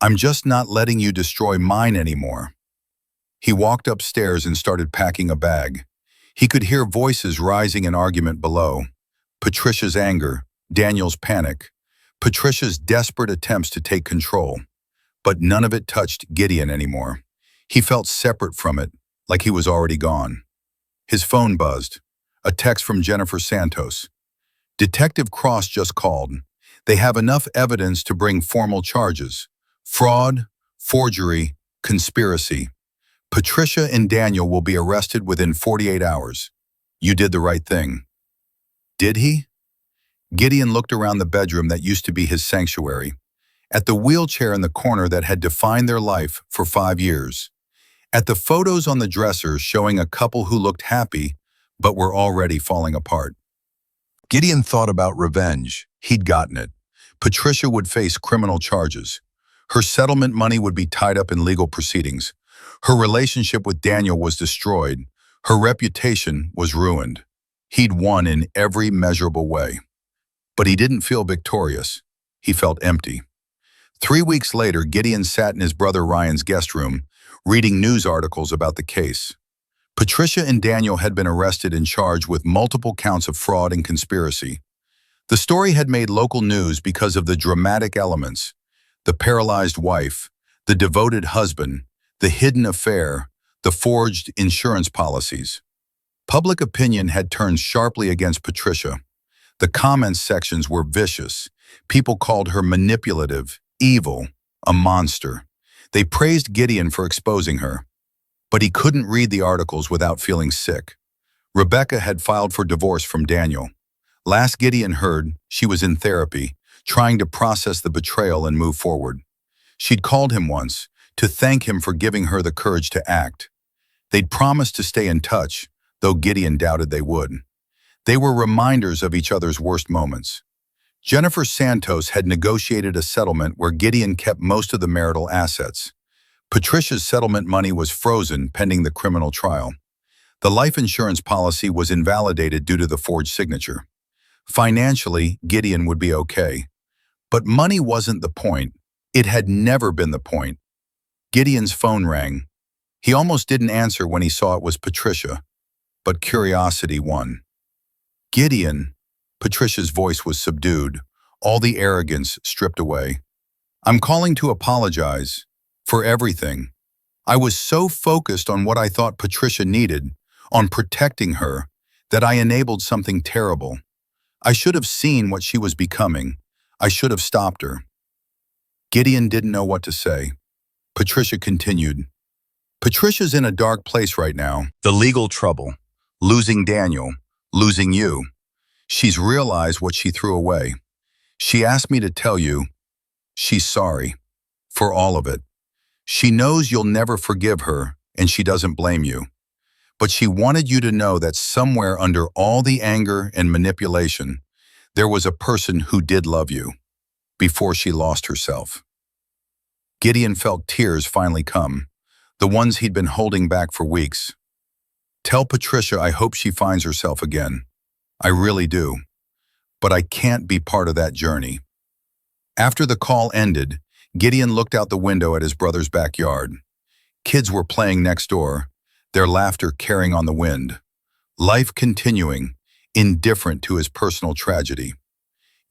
I'm just not letting you destroy mine anymore. He walked upstairs and started packing a bag. He could hear voices rising in argument below. Patricia's anger, Daniel's panic, Patricia's desperate attempts to take control. But none of it touched Gideon anymore. He felt separate from it, like he was already gone. His phone buzzed. A text from Jennifer Santos. Detective Cross just called. They have enough evidence to bring formal charges. Fraud, forgery, conspiracy. Patricia and Daniel will be arrested within 48 hours. You did the right thing. Did he? Gideon looked around the bedroom that used to be his sanctuary, at the wheelchair in the corner that had defined their life for 5 years, at the photos on the dresser showing a couple who looked happy but were already falling apart. Gideon thought about revenge. He'd gotten it. Patricia would face criminal charges. Her settlement money would be tied up in legal proceedings. Her relationship with Daniel was destroyed. Her reputation was ruined. He'd won in every measurable way. But he didn't feel victorious. He felt empty. 3 weeks later, Gideon sat in his brother Ryan's guest room, reading news articles about the case. Patricia and Daniel had been arrested and charged with multiple counts of fraud and conspiracy. The story had made local news because of the dramatic elements: the paralyzed wife, the devoted husband, the hidden affair, the forged insurance policies. Public opinion had turned sharply against Patricia. The comments sections were vicious. People called her manipulative, evil, a monster. They praised Gideon for exposing her. But he couldn't read the articles without feeling sick. Rebecca had filed for divorce from Daniel. Last Gideon heard, she was in therapy, trying to process the betrayal and move forward. She'd called him once, to thank him for giving her the courage to act. They'd promised to stay in touch, though Gideon doubted they would. They were reminders of each other's worst moments. Jennifer Santos had negotiated a settlement where Gideon kept most of the marital assets. Patricia's settlement money was frozen pending the criminal trial. The life insurance policy was invalidated due to the forged signature. Financially, Gideon would be okay. But money wasn't the point. It had never been the point. Gideon's phone rang. He almost didn't answer when he saw it was Patricia, but curiosity won. Gideon, Patricia's voice was subdued, all the arrogance stripped away. I'm calling to apologize for everything. I was so focused on what I thought Patricia needed, on protecting her, that I enabled something terrible. I should have seen what she was becoming. I should have stopped her. Gideon didn't know what to say. Patricia continued. Patricia's in a dark place right now. The legal trouble. Losing Daniel. Losing you. She's realized what she threw away. She asked me to tell you she's sorry for all of it. She knows you'll never forgive her, and she doesn't blame you. But she wanted you to know that somewhere under all the anger and manipulation, there was a person who did love you, before she lost herself. Gideon felt tears finally come, the ones he'd been holding back for weeks. Tell Patricia I hope she finds herself again. I really do. But I can't be part of that journey. After the call ended, Gideon looked out the window at his brother's backyard. Kids were playing next door, their laughter carrying on the wind. Life continuing, indifferent to his personal tragedy.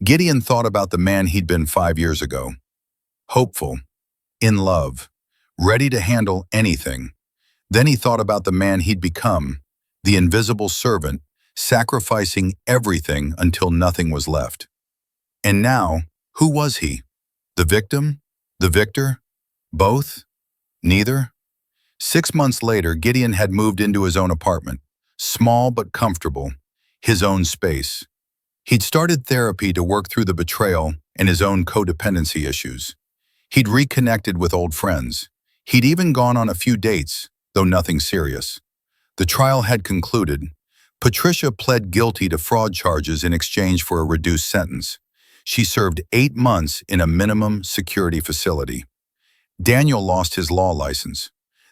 Gideon thought about the man he'd been 5 years ago. Hopeful, in love, ready to handle anything. Then he thought about the man he'd become, the invisible servant, sacrificing everything until nothing was left. And now, who was he? The victim? The victor? Both? Neither? 6 months later, Gideon had moved into his own apartment, small but comfortable, his own space. He'd started therapy to work through the betrayal and his own codependency issues. He'd reconnected with old friends. He'd even gone on a few dates, though nothing serious. The trial had concluded. Patricia pled guilty to fraud charges in exchange for a reduced sentence. She served 8 months in a minimum security facility. Daniel lost his law license.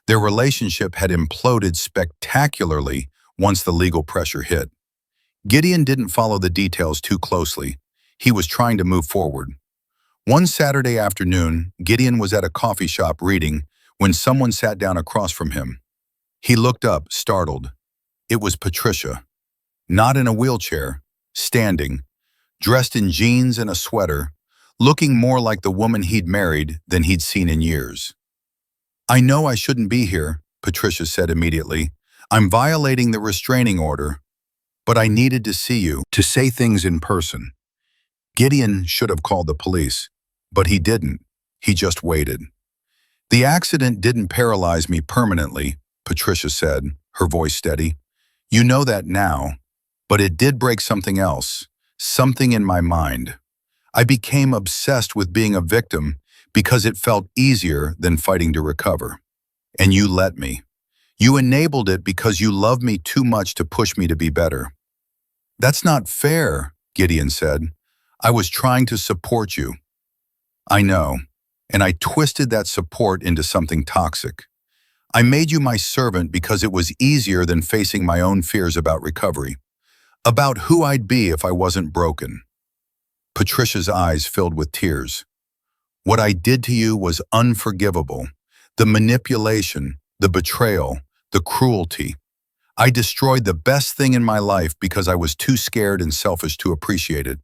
Their relationship had imploded spectacularly once the legal pressure hit. Gideon didn't follow the details too closely. He was trying to move forward. One Saturday afternoon, Gideon was at a coffee shop reading when someone sat down across from him. He looked up, startled. It was Patricia. Not in a wheelchair, standing, dressed in jeans and a sweater, looking more like the woman he'd married than he'd seen in years. "I know I shouldn't be here," Patricia said immediately. "I'm violating the restraining order, but I needed to see you, to say things in person." Gideon should have called the police, but he didn't. He just waited. "The accident didn't paralyze me permanently," Patricia said, her voice steady. "You know that now, but it did break something else, something in my mind. I became obsessed with being a victim because it felt easier than fighting to recover. And you let me. You enabled it because you love me too much to push me to be better." "That's not fair," Gideon said. "I was trying to support you." "I know, and I twisted that support into something toxic. I made you my servant because it was easier than facing my own fears about recovery, about who I'd be if I wasn't broken." Patricia's eyes filled with tears. "What I did to you was unforgivable. The manipulation, the betrayal, the cruelty. I destroyed the best thing in my life because I was too scared and selfish to appreciate it."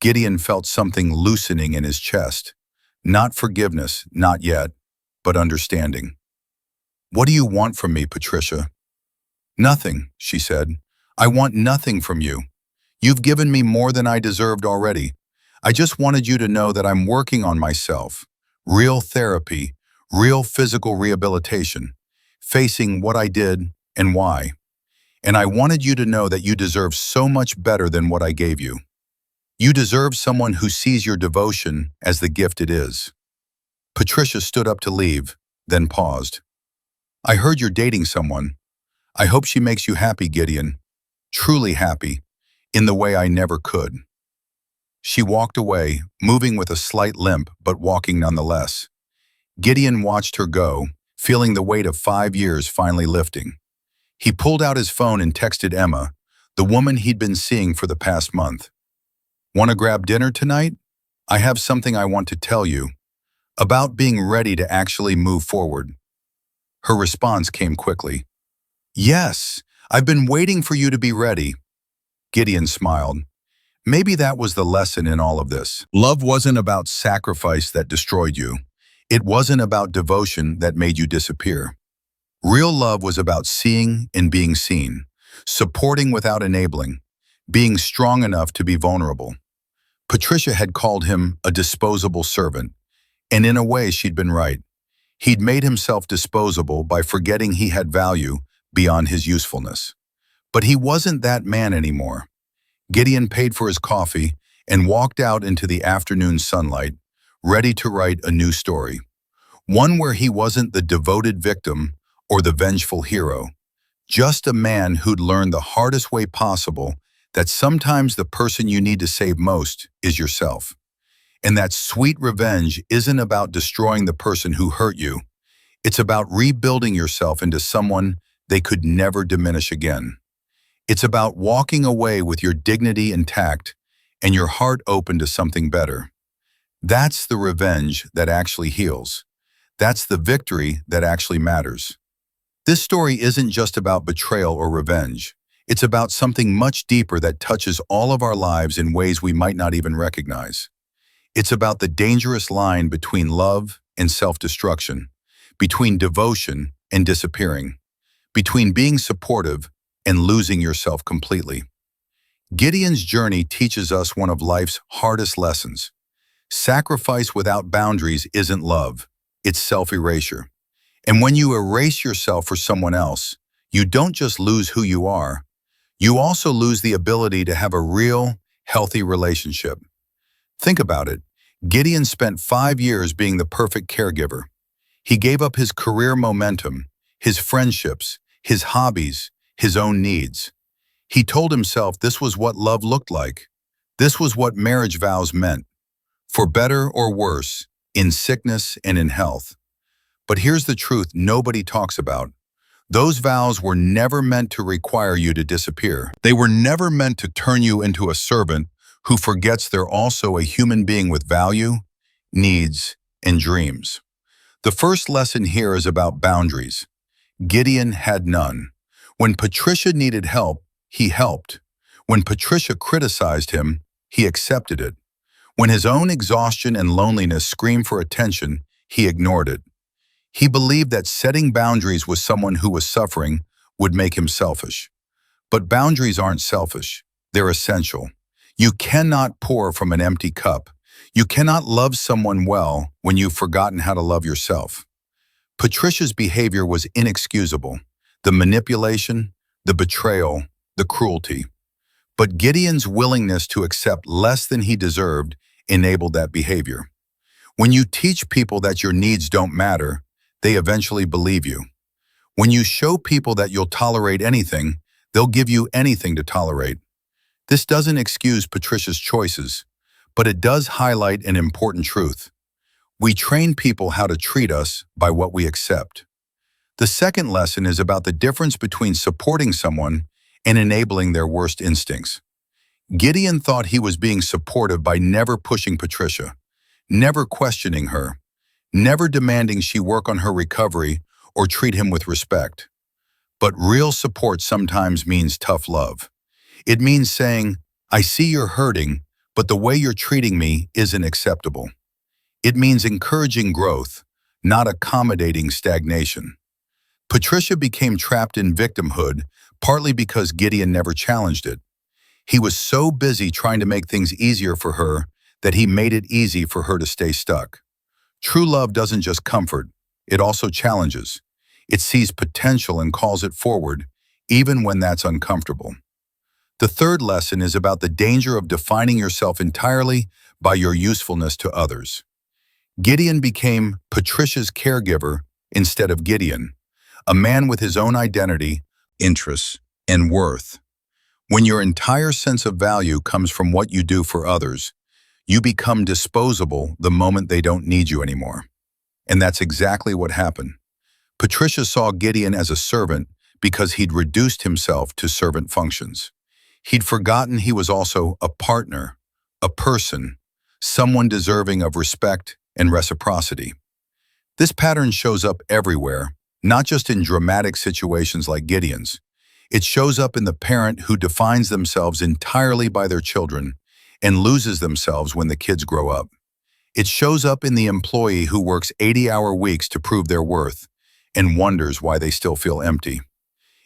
Gideon felt something loosening in his chest. Not forgiveness, not yet, but understanding. "What do you want from me, Patricia?" "Nothing," she said. "I want nothing from you. You've given me more than I deserved already. I just wanted you to know that I'm working on myself. Real therapy, real physical rehabilitation, facing what I did and why. And I wanted you to know that you deserve so much better than what I gave you. You deserve someone who sees your devotion as the gift it is." Patricia stood up to leave, then paused. "I heard you're dating someone. I hope she makes you happy, Gideon. Truly happy, in the way I never could." She walked away, moving with a slight limp, but walking nonetheless. Gideon watched her go, feeling the weight of 5 years finally lifting. He pulled out his phone and texted Emma, the woman he'd been seeing for the past month. "Want to grab dinner tonight? I have something I want to tell you about being ready to actually move forward." Her response came quickly. "Yes, I've been waiting for you to be ready." Gideon smiled. Maybe that was the lesson in all of this. Love wasn't about sacrifice that destroyed you. It wasn't about devotion that made you disappear. Real love was about seeing and being seen, supporting without enabling, being strong enough to be vulnerable. Patricia had called him a disposable servant, and in a way she'd been right. He'd made himself disposable by forgetting he had value beyond his usefulness. But he wasn't that man anymore. Gideon paid for his coffee and walked out into the afternoon sunlight, ready to write a new story. One where he wasn't the devoted victim or the vengeful hero, just a man who'd learned the hardest way possible that sometimes the person you need to save most is yourself. And that sweet revenge isn't about destroying the person who hurt you. It's about rebuilding yourself into someone they could never diminish again. It's about walking away with your dignity intact and your heart open to something better. That's the revenge that actually heals. That's the victory that actually matters. This story isn't just about betrayal or revenge. It's about something much deeper that touches all of our lives in ways we might not even recognize. It's about the dangerous line between love and self-destruction, between devotion and disappearing, between being supportive and losing yourself completely. Gideon's journey teaches us one of life's hardest lessons. Sacrifice without boundaries isn't love, it's self-erasure. And when you erase yourself for someone else, you don't just lose who you are, you also lose the ability to have a real, healthy relationship. Think about it. Gideon spent 5 years being the perfect caregiver. He gave up his career momentum, his friendships, his hobbies, his own needs. He told himself this was what love looked like. This was what marriage vows meant. For better or worse, in sickness and in health. But here's the truth nobody talks about. Those vows were never meant to require you to disappear. They were never meant to turn you into a servant who forgets they're also a human being with value, needs, and dreams. The first lesson here is about boundaries. Gideon had none. When Patricia needed help, he helped. When Patricia criticized him, he accepted it. When his own exhaustion and loneliness screamed for attention, he ignored it. He believed that setting boundaries with someone who was suffering would make him selfish. But boundaries aren't selfish. They're essential. You cannot pour from an empty cup. You cannot love someone well when you've forgotten how to love yourself. Patricia's behavior was inexcusable. The manipulation, the betrayal, the cruelty. But Gideon's willingness to accept less than he deserved enabled that behavior. When you teach people that your needs don't matter, they eventually believe you. When you show people that you'll tolerate anything, they'll give you anything to tolerate. This doesn't excuse Patricia's choices, but it does highlight an important truth. We train people how to treat us by what we accept. The second lesson is about the difference between supporting someone and enabling their worst instincts. Gideon thought he was being supportive by never pushing Patricia, never questioning her, never demanding she work on her recovery or treat him with respect. But real support sometimes means tough love. It means saying, I see you're hurting, but the way you're treating me isn't acceptable. It means encouraging growth, not accommodating stagnation. Patricia became trapped in victimhood, partly because Gideon never challenged it. He was so busy trying to make things easier for her that he made it easy for her to stay stuck. True love doesn't just comfort, it also challenges. It sees potential and calls it forward, even when that's uncomfortable. The third lesson is about the danger of defining yourself entirely by your usefulness to others. Gideon became Patricia's caregiver instead of Gideon, a man with his own identity, interests, and worth. When your entire sense of value comes from what you do for others, you become disposable the moment they don't need you anymore. And that's exactly what happened. Patricia saw Gideon as a servant because he'd reduced himself to servant functions. He'd forgotten he was also a partner, a person, someone deserving of respect and reciprocity. This pattern shows up everywhere, not just in dramatic situations like Gideon's. It shows up in the parent who defines themselves entirely by their children and loses themselves when the kids grow up. It shows up in the employee who works 80-hour weeks to prove their worth and wonders why they still feel empty.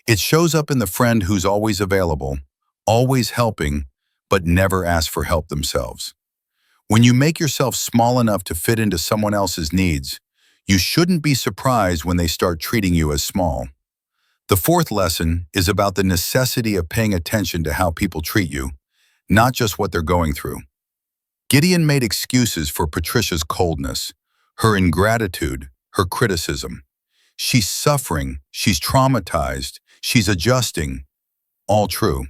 It shows up in the friend who's always available, always helping, but never asks for help themselves. When you make yourself small enough to fit into someone else's needs, you shouldn't be surprised when they start treating you as small. The fourth lesson is about the necessity of paying attention to how people treat you, not just what they're going through. Gideon made excuses for Patricia's coldness, her ingratitude, her criticism. She's suffering, she's traumatized, she's adjusting. All true.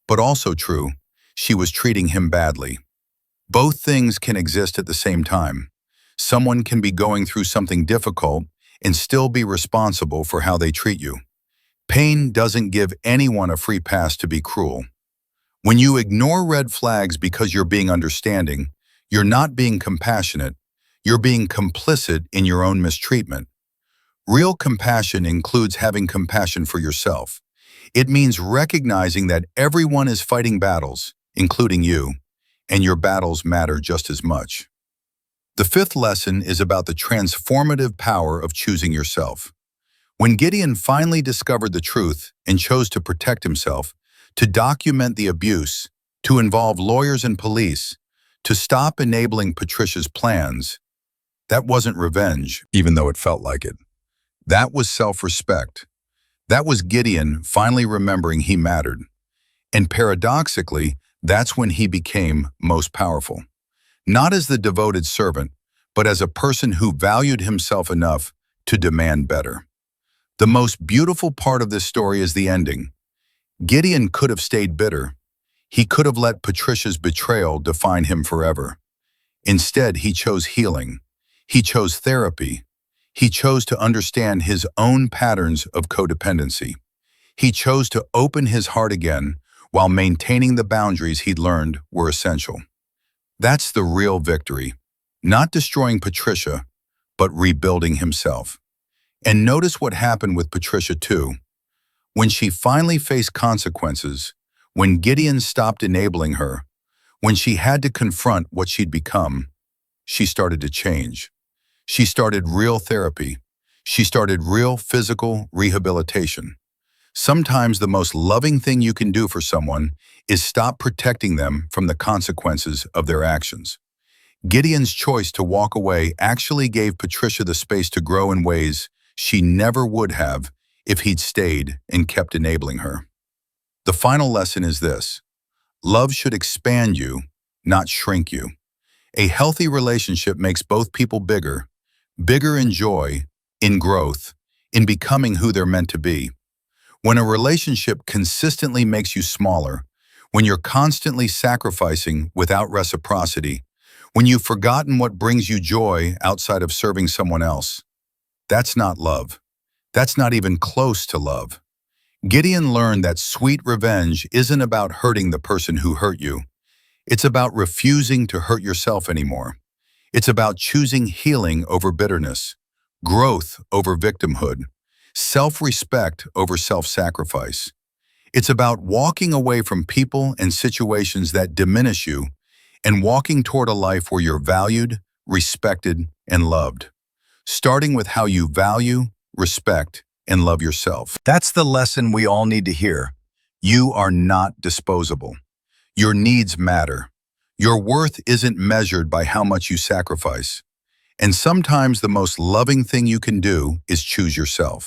But also true, she was treating him badly. Both things can exist at the same time. Someone can be going through something difficult and still be responsible for how they treat you. Pain doesn't give anyone a free pass to be cruel. When you ignore red flags because you're being understanding, you're not being compassionate, you're being complicit in your own mistreatment. Real compassion includes having compassion for yourself. It means recognizing that everyone is fighting battles, including you, and your battles matter just as much. The fifth lesson is about the transformative power of choosing yourself. When Gideon finally discovered the truth and chose to protect himself, to document the abuse, to involve lawyers and police, to stop enabling Patricia's plans, that wasn't revenge, even though it felt like it. That was self-respect. That was Gideon finally remembering he mattered. And paradoxically, that's when he became most powerful. Not as the devoted servant, but as a person who valued himself enough to demand better. The most beautiful part of this story is the ending. Gideon could have stayed bitter. He could have let Patricia's betrayal define him forever. Instead, he chose healing. He chose therapy. He chose to understand his own patterns of codependency. He chose to open his heart again while maintaining the boundaries he'd learned were essential. That's the real victory. Not destroying Patricia, but rebuilding himself. And notice what happened with Patricia too. When she finally faced consequences, when Gideon stopped enabling her, when she had to confront what she'd become, she started to change. She started real therapy. She started real physical rehabilitation. Sometimes the most loving thing you can do for someone is stop protecting them from the consequences of their actions. Gideon's choice to walk away actually gave Patricia the space to grow in ways she never would have if he'd stayed and kept enabling her. The final lesson is this: love should expand you, not shrink you. A healthy relationship makes both people bigger in joy, in growth, in becoming who they're meant to be. When a relationship consistently makes you smaller, when you're constantly sacrificing without reciprocity, when you've forgotten what brings you joy outside of serving someone else, that's not love. That's not even close to love. Gideon learned that sweet revenge isn't about hurting the person who hurt you. It's about refusing to hurt yourself anymore. It's about choosing healing over bitterness, growth over victimhood, self-respect over self-sacrifice. It's about walking away from people and situations that diminish you and walking toward a life where you're valued, respected, and loved. Starting with how you value, respect, and love yourself. That's the lesson we all need to hear. You are not disposable. Your needs matter. Your worth isn't measured by how much you sacrifice. And sometimes the most loving thing you can do is choose yourself.